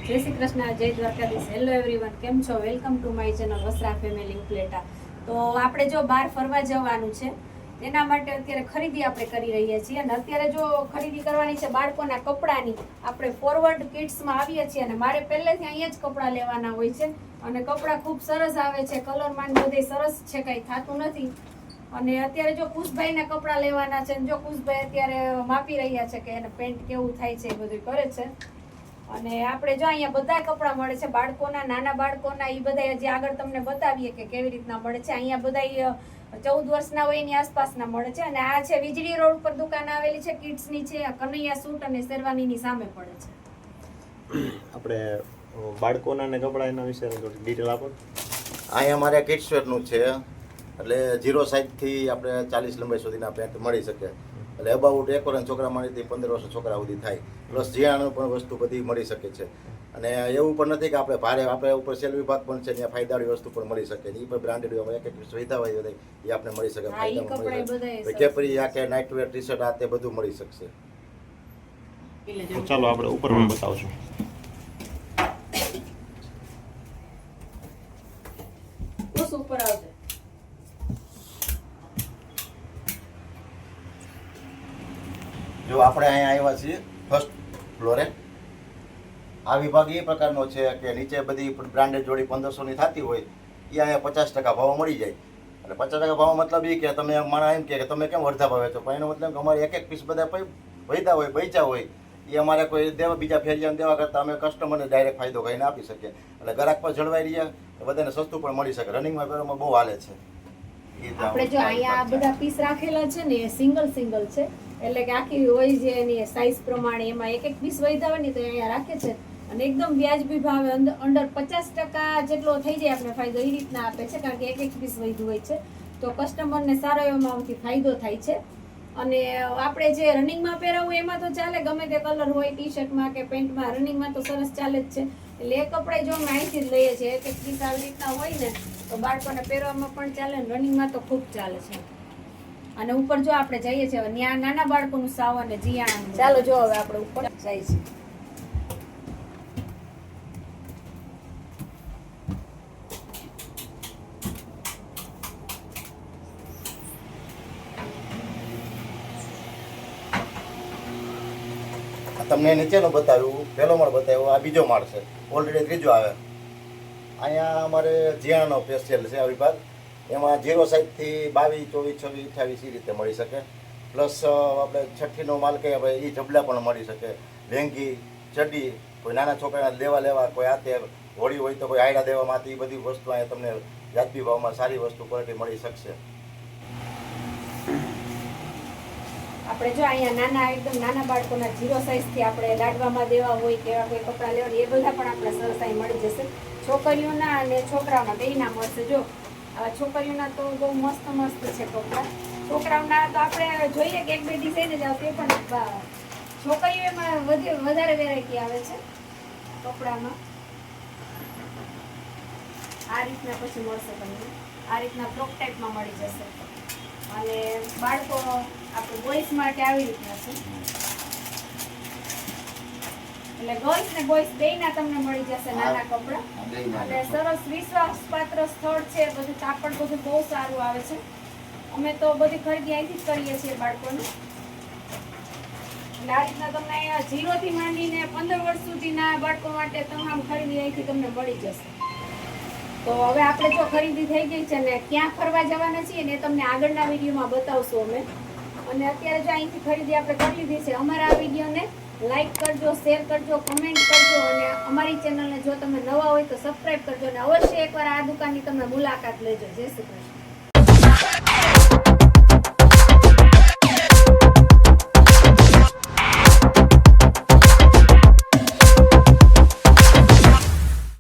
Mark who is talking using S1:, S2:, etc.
S1: જય શ્રી કૃષ્ણ, જય Dwarkadhish. Hello everyone, કેમ છો? Welcome to my channel Vasra family Upleta. તો આપણે જો બહાર ફરવા જવાનું છે તેના માટે અત્યારે ખરીદી આપણે કરી રહ્યા છીએ. અને અત્યારે જો ખરીદી કરવાની છે બાળકોના કપડાની, આપણે ફોરવર્ડ કિડ્સમાં આવીએ છીએ. અને મારે પહેલેથી અહીંયા જ કપડાં લેવાના હોય છે. અને કપડાં ખૂબ સરસ આવે છે, કલરમાં બધે સરસ છે, કંઈ થતું નથી. અને અત્યારે જો કુશભાઈના કપડાં લેવાના છે. જો કુશભાઈ અત્યારે માપી રહ્યા છે કે એને પેન્ટ કેવું થાય છે, એ બધું કરે છે. અને આપણે જો અહીંયા બધા કપડાં મળે છે, બાળકોના, નાના બાળકોના, એ બધા જે આગળ તમને બતાવીએ કે કેવી રીતના મળે છે. અહીંયા બધા 14 વર્ષના હોય એની આસપાસના મળે છે. અને આ છે વીજળી રોડ પર દુકાન આવેલી છે, કિડ્સની છે. કનૈયા સૂટ અને શેરવાનીની સામે પડે છે.
S2: આપણે બાળકોના ને કપડા એના વિશે થોડી ડિટેલ આપો.
S3: અહીંયા અમારે કિડ્સ વેરનું છે, એટલે 0 સાઈઝથી આપણે 40 લંબાઈ સુધીના પેન્ટ મળી શકે. એટલે અબાઉટ 1 વર્ષ છોકરા માંડીથી 15 વર્ષ છોકરા સુધી થાય. પ્લસ જીયાણું પણ વસ્તુ બધી મળી શકે છે. અને એવું પણ નથી કે આપણે ભારે, આપણે ઉપર સેલ વિભાગ પણ છે, ત્યાં ફાયદાવાળી વસ્તુ પણ મળી શકે. એ પણ બ્રાન્ડેડ એક એક સુવિધા હોય એ આપણે મળી શકે. કેપરી આ કે નાઇટવેર, ટી શર્ટ આ તે બધું મળી શકશે.
S2: ચાલો આપણે ઉપર પણ બતાવશું.
S1: ઉપર આવશે.
S3: જો આપણે અહીંયા આવ્યા છીએ ફર્સ્ટ ફ્લોરે. આ વિભાગ એ પ્રકારનો છે કે નીચે બધી બ્રાન્ડેડ જોડી 1500ની થતી હોય, એ અહીંયા 50% ભાવ મળી જાય. એટલે 50% ભાવ મતલબ એ કે તમે મને એમ કે તમે કેમ અડધા ભાવે છો, પણ એનો મતલબ કે અમારે એક એક પીસ બધા વૈધા હોય, બચ્યા હોય, એ અમારે કોઈ દેવા બીજા ફેરિયાને દેવા કરતાં અમે કસ્ટમરને ડાયરેક્ટ ફાયદો કરીને આપી શકીએ. એટલે ગ્રાહક પર જળવાઈ રહ્યા, બધાને સસ્તું પણ મળી શકે. રનિંગમાં પહેરવામાં બહુ હાલે છે.
S1: આપણે જો અહીંયા બધા પીસ રાખેલા છે ને, એ સિંગલ છે. એટલે કે આખી હોય છે એની સાઈઝ પ્રમાણે, એમાં એક એક પીસ વૈધા હોય ને તો અહીંયા રાખે છે. અને એકદમ વ્યાજબી ભાવે અંડર 50% જેટલો થઈ જાય આપણે ફાયદો, એ રીતના આપે છે. કારણ કે એક એક પીસ વૈધું હોય છે, તો કસ્ટમરને સારો એમાંથી ફાયદો થાય છે. અને આપણે જે રનિંગમાં પહેરાવું એમાં તો ચાલે, ગમે તે કલર હોય, ટી શર્ટમાં કે પેન્ટમાં, રનિંગમાં તો સરસ ચાલે જ છે. એટલે એ કપડાં જો અમે અહીંથી જ લઈએ છીએ. એક એક પીસ આવી રીતના હોય ને તો બાળકોને પહેરવામાં પણ ચાલે, ને રનિંગમાં તો ખૂબ ચાલે છે. અને ઉપર જો આપણે જઈએ છીએ ત્યાં નાના બાળકોનું સાવ અને જીયાણાનું. ચાલો જો હવે આપણે ઉપર જઈએ છીએ.
S3: તમને નીચેનો બતાવ્યું, પહેલો માળ બતાવ્યો, આ બીજો માળ છે, ઓલરેડી ત્રીજો આવે. અહીંયા અમારે જીયાણાનો સ્પેશિયલ છે આ વિભાગ. એમાં 0 સાઈઝથી 22, 24, 26, 28 એ રીતે મળી શકે. પ્લસ આપણે છઠ્ઠીનો માલ કહીએ આપણે, એ જબલા પણ મળી શકે. લેંગી, ચડ્ડી, કોઈ નાના છોકરાને લેવા, કોઈ હાથે હોળી હોય તો કોઈ આયડા દેવામાં, એ બધી વસ્તુ અહીંયા તમને વ્યાજબી ભાવમાં સારી વસ્તુ ક્વોલિટી મળી શકશે.
S1: આપણે જો અહીંયા એકદમ નાના બાળકોના 0 સાઈઝથી આપણે લાડવામાં દેવા હોય કે એવા કોઈ કપડાં લેવા, એ બધા પણ આપણે સરસ અહીં મળી જશે. છોકરીઓના અને છોકરાઓના બેયના મળશે. જો આવા છોકરીઓના તો બહુ મસ્ત છે કપડાં. છોકરાઓના તો આપણે જોઈએ કે 1-2 ડિઝાઇન જ આવતી, પણ છોકરીઓ એમાં વધારે વેરાયટી આવે છે કપડામાં. આ રીતના પછી મળશે તમને, આ રીતના ફ્રોક ટાઈપમાં મળી જશે. અને બાળકો આપણે બોಯ್સ માટે આવી રીતના છે. એટલે ગર્લ્સ ને બોಯ್સ બેયના તમને મળી જશે નાના કપડાં. અને સરસ વિશ્વાસપાત્ર સ્થળ છે, બધું કાપડ બધું બહુ સારું આવે છે. અમે તો બધી ખરીદી અહીંથી જ કરીએ છીએ બાળકોને. એટલે આ રીતના તમને અહીંયા 0 થી માંડીને 15 વર્ષ સુધીના બાળકો માટે તમામ ખરીદી અહીંથી તમને મળી જશે. તો હવે આપણે જો ખરીદી થઈ ગઈ છે ને ક્યાં ફરવા જવાના છીએ ને તમને આગળના વિડીયોમાં બતાવશું અમે. અને અત્યારે જો અહીંથી ખરીદી આપણે કરી લીધી છે. અમારા આ વિડીયોને લાઈક કરજો, શેર કરજો, કમેન્ટ કરજો. અને અમારી ચેનલને જો તમે નવા હોય તો સબસ્ક્રાઈબ કરજો. અને અવશ્ય એકવાર આ દુકાનની તમે મુલાકાત લેજો. જય શ્રી કૃષ્ણ.